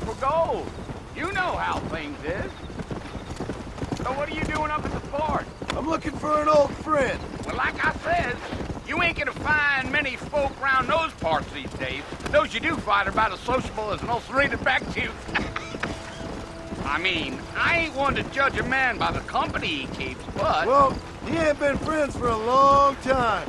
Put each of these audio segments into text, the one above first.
looking for gold. You know how things is. So what are you doing up at the fort? I'm looking for an old friend. Well, like I said, you ain't gonna find many folk around those parts these days. Those you do find are about as sociable as an ulcerated back tooth. I mean, I ain't one to judge a man by the company he keeps, but... Well, he ain't been friends for a long time.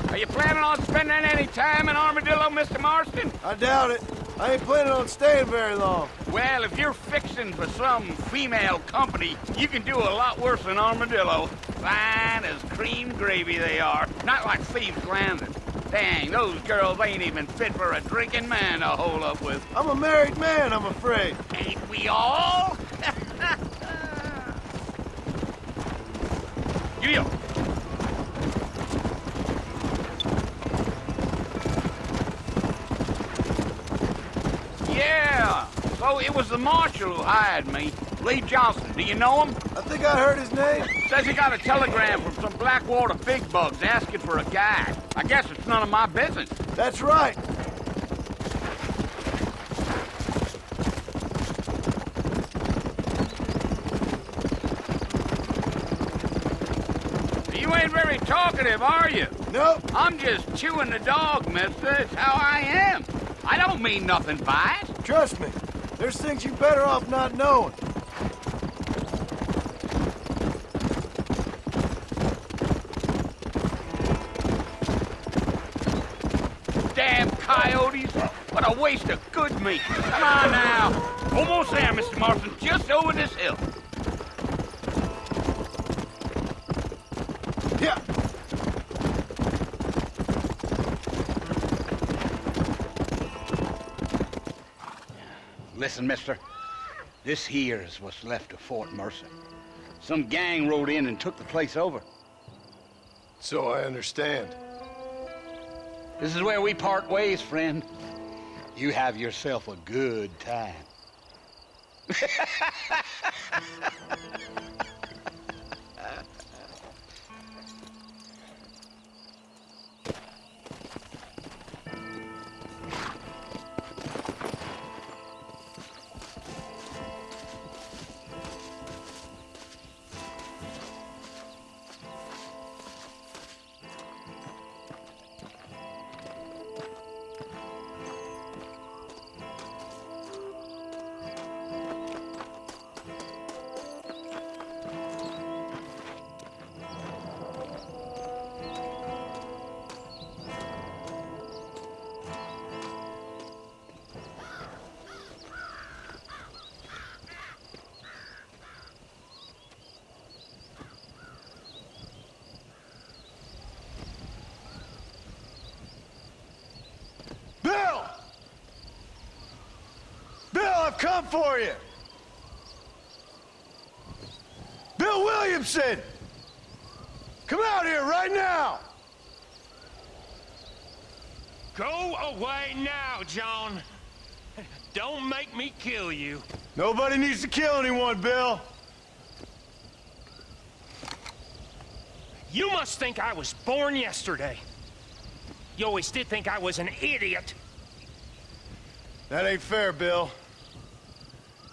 Are you planning on spending any time in Armadillo, Mr. Marston? I doubt it. I ain't planning on staying very long. Well, if you're fixing for some female company, you can do a lot worse than Armadillo. Fine as cream gravy they are. Not like Thieves' Landing. Dang, those girls ain't even fit for a drinking man to hole up with. I'm a married man, I'm afraid. Ain't we all? You. Yeah, so it was the marshal who hired me. Lee Johnson, do you know him? I think I heard his name. Says he got a telegram from some Blackwater big bugs asking for a guide. I guess it's none of my business. That's right. You ain't very talkative, are you? Nope. I'm just chewing the dog, mister. It's how I am. I don't mean nothing by it. Trust me. There's things you better off not knowing. Damn coyotes. What a waste of good meat. Come on now. Almost there, Mr. Marston. Just over this hill. Yeah. Listen, mister. This here is what's left of Fort Mercer. Some gang rode in and took the place over. So I understand. This is where we part ways, friend. You have yourself a good time. Bill! Bill, I've come for you! Bill Williamson! Come out here right now! Go away now, John. Don't make me kill you. Nobody needs to kill anyone, Bill. You must think I was born yesterday. You always did think I was an idiot. That ain't fair, Bill.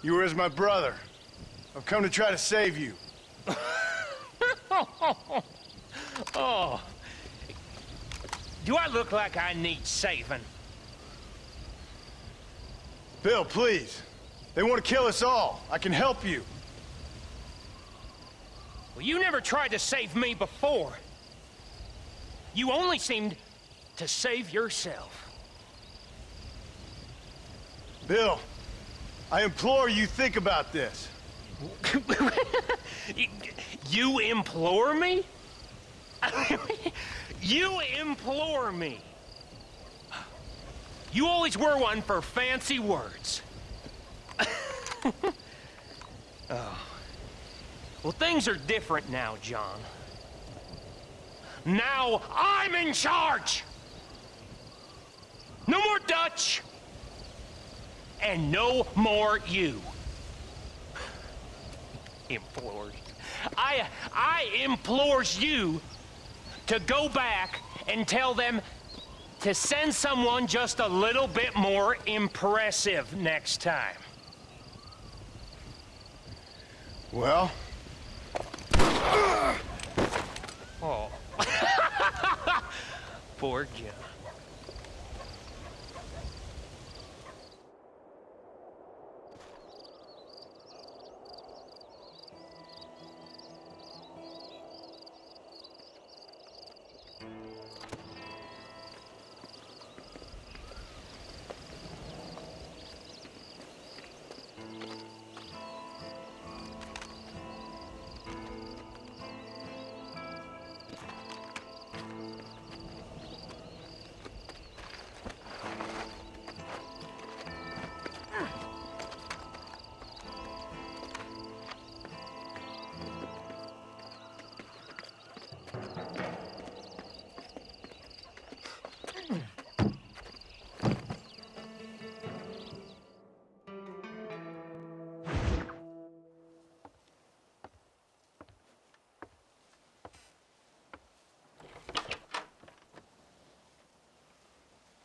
You were as my brother. I've come to try to save you. Oh. Do I look like I need saving? Bill, please. They want to kill us all. I can help you. Well, you never tried to save me before. You only seemed to save yourself. Bill, I implore you think about this. You implore me? You implore me? You always were one for fancy words. Oh. Well, things are different now, John. Now I'm in charge! No more Dutch! And no more you. Implored. I implores you to go back and tell them to send someone just a little bit more impressive next time. Well? Oh. Poor John.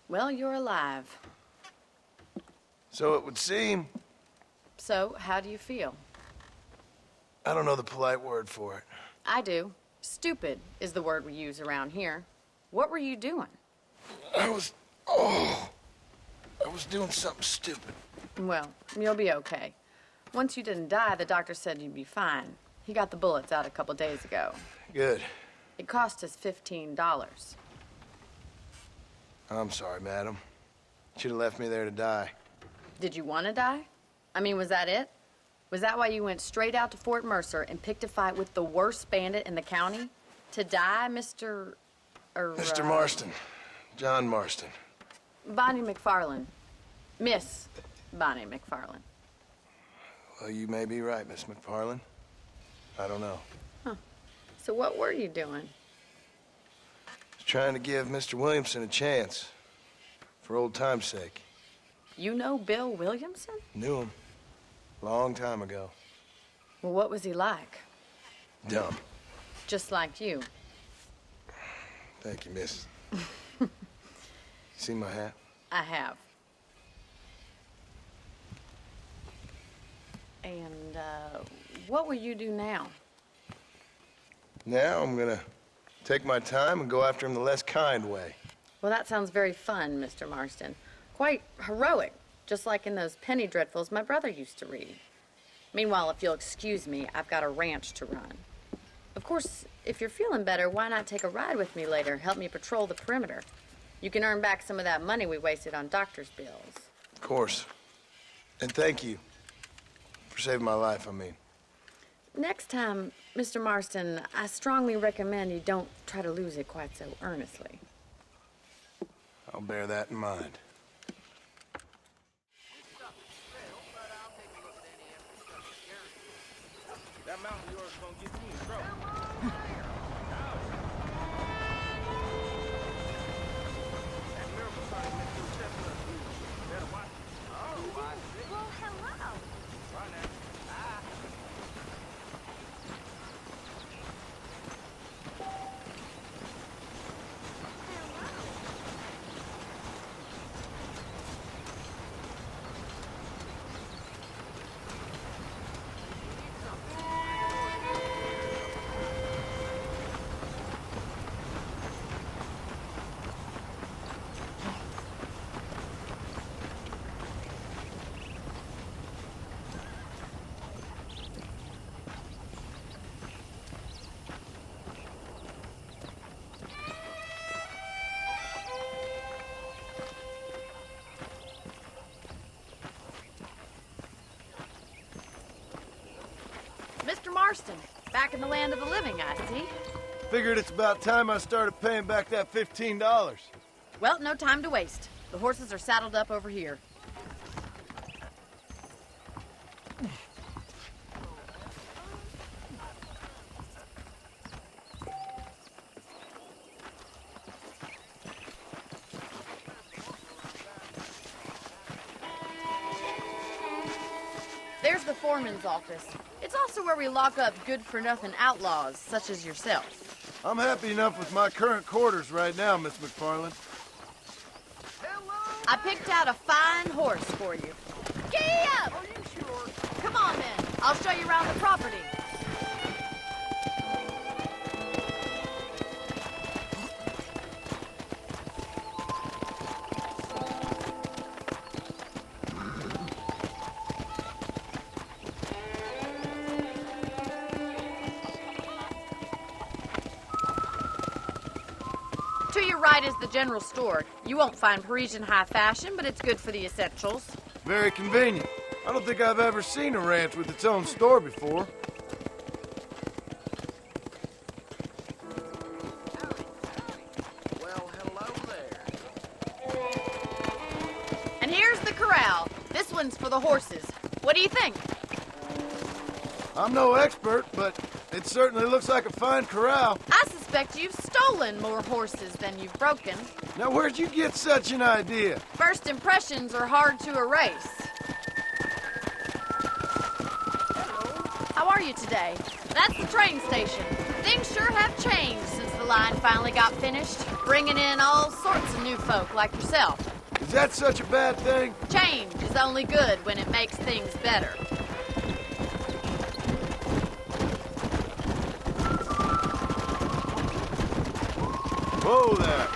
Well, you're alive. So it would seem. So, how do you feel? I don't know the polite word for it. I do. Stupid is the word we use around here. What were you doing? I was doing something stupid. Well, you'll be okay. Once you didn't die, the doctor said you'd be fine. He got the bullets out a couple days ago. Good. It cost us $15. I'm sorry, madam. Should have left me there to die. Did you want to die? I mean, was that it? Was that why you went straight out to Fort Mercer and picked a fight with the worst bandit in the county? To die, Mr. Mr. Marston. John Marston. Bonnie McFarland. Miss Bonnie McFarland. Well, you may be right, Miss McFarland. I don't know. So what were you doing? Was trying to give Mr. Williamson a chance. For old time's sake. You know Bill Williamson? Knew him. Long time ago. Well, what was he like? Dumb. Just like you. Thank you, miss. See my hat? I have. And, what will you do now? Now I'm gonna take my time and go after him the less kind way. Well, that sounds very fun, Mr. Marston. Quite heroic, just like in those penny dreadfuls my brother used to read. Meanwhile, if you'll excuse me, I've got a ranch to run. Of course, if you're feeling better, why not take a ride with me later? Help me patrol the perimeter. You can earn back some of that money we wasted on doctor's bills. Of course. And thank you. For saving my life, I mean. Next time, Mr. Marston, I strongly recommend you don't try to lose it quite so earnestly. I'll bear that in mind. That mountain of yours gonna get me in trouble. That miracle started with your chestnut. Better watch it. Oh, watch it. Well, hello. Right now. Mr. Marston, back in the land of the living, I see. Figured it's about time I started paying back that $15. Well, no time to waste. The horses are saddled up over here. There's the foreman's office. It's also where we lock up good-for-nothing outlaws, such as yourself. I'm happy enough with my current quarters right now, Miss McFarland. I picked out a fine horse for you. Giddy up! Are you sure? Come on, then. I'll show you around the property. To your right is the general store. You won't find Parisian high fashion, but it's good for the essentials. Very convenient. I don't think I've ever seen a ranch with its own store before. Well, hello there. And here's the corral. This one's for the horses. What do you think? I'm no expert, but it certainly looks like a fine corral. I suspect you've stolen more horses than you've broken. Now, where'd you get such an idea? First impressions are hard to erase. How are you today? That's the train station. Things sure have changed since the line finally got finished, bringing in all sorts of new folk like yourself. Is that such a bad thing? Change is only good when it makes things better. Whoa there.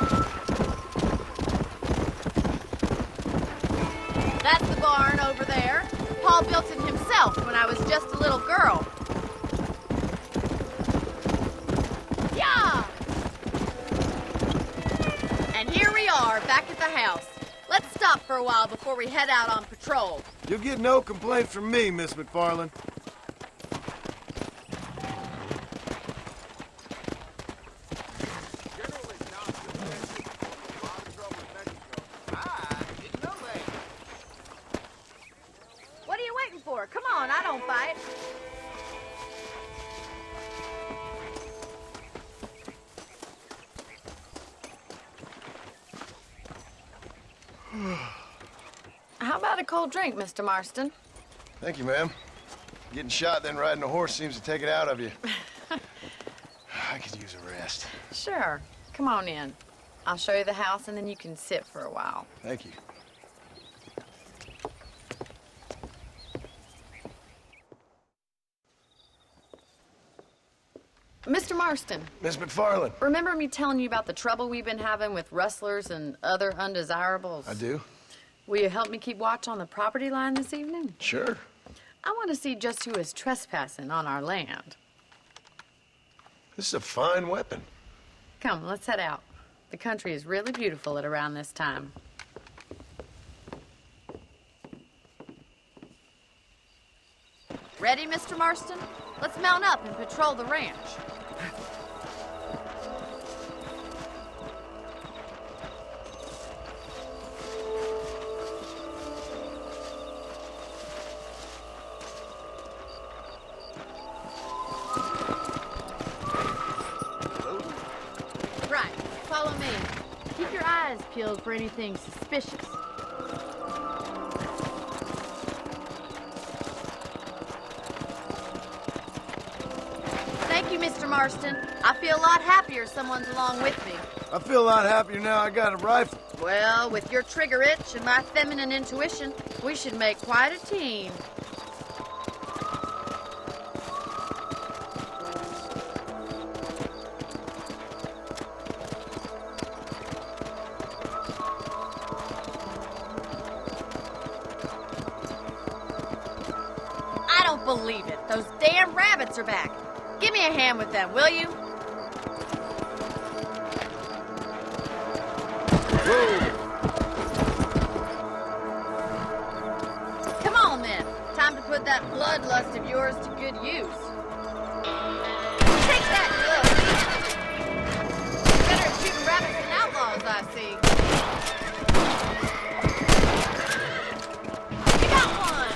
That's the barn over there. Paul built it himself when I was just a little girl. Yeah! And here we are, back at the house. Let's stop for a while before we head out on patrol. You'll get no complaints from me, Miss McFarland. What are you waiting for? Come on, I don't fight. How about a cold drink, Mr. Marston? Thank you, ma'am. Getting shot, then riding a horse seems to take it out of you. I could use a rest. Sure. Come on in. I'll show you the house, and then you can sit for a while. Thank you. Mr. Marston, Miss McFarland. remember me telling you about the trouble we've been having with rustlers and other undesirables? I do? Will you help me keep watch on the property line this evening? Sure. I want to see just who is trespassing on our land. This is a fine weapon. Come, let's head out. The country is really beautiful at around this time. Ready, Mr. Marston? Let's mount up and patrol the ranch. Right, follow me. Keep your eyes peeled for anything suspicious. Thank you, Mr. Marston. I feel a lot happier someone's along with me. I feel a lot happier now I got a rifle. Well, with your trigger itch and my feminine intuition, we should make quite a team. I don't believe it. Those damn rabbits are back. Give me a hand with them, will you? Come on, then. Time to put that bloodlust of yours to good use. Take that, look. Better at shooting rabbits than outlaws, I see. You got one.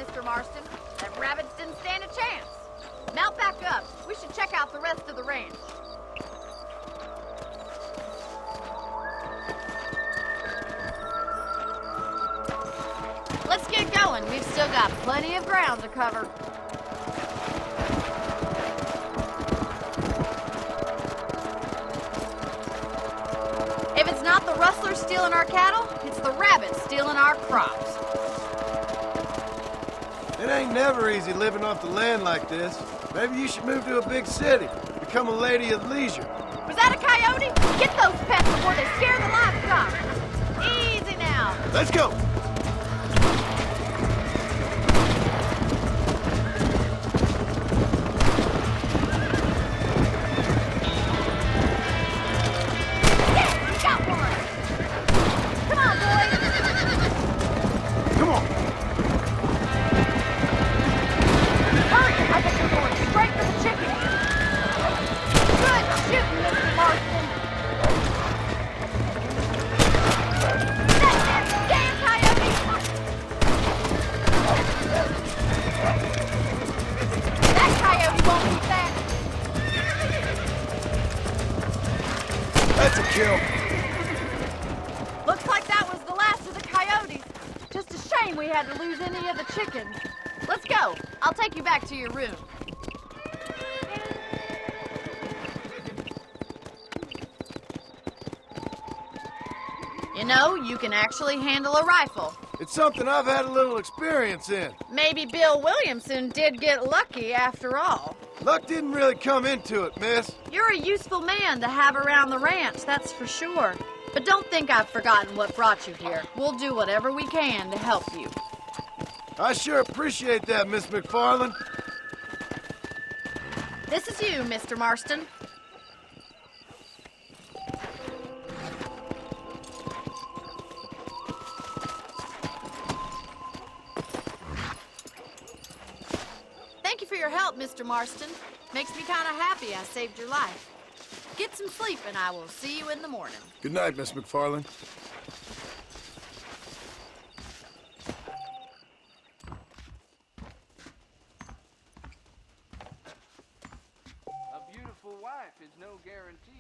Mr. Marston. That rabbits didn't stand a chance. Mount back up. We should check out the rest of the ranch. Let's get going. We've still got plenty of ground to cover. If it's not the rustlers stealing our cattle, it's the rabbits stealing our crops. It ain't never easy living off the land like this. Maybe you should move to a big city. Become a lady of leisure. Was that a coyote? Get those pets before they scare the livestock. Easy now. Let's go! Yeah, you got one. Come on, boys. Come on! Hurry, I think we're going straight for the chicken. Good shooting, Mr. Marston. That damn coyote! That coyote won't be back. That's a kill. Looks like that was the last of the coyotes. Just a shame we had to lose any of the chickens. Let's go. I'll take you back to your room. You know, you can actually handle a rifle. It's something I've had a little experience in. Maybe Bill Williamson did get lucky after all. Luck didn't really come into it, miss. You're a useful man to have around the ranch, that's for sure. But don't think I've forgotten what brought you here. We'll do whatever we can to help you. I sure appreciate that, Miss McFarland. This is you, Mr. Marston. Thank you for your help, Mr. Marston. Makes me kind of happy I saved your life. Get some sleep and I will see you in the morning. Good night, Miss McFarland. A beautiful wife is no guarantee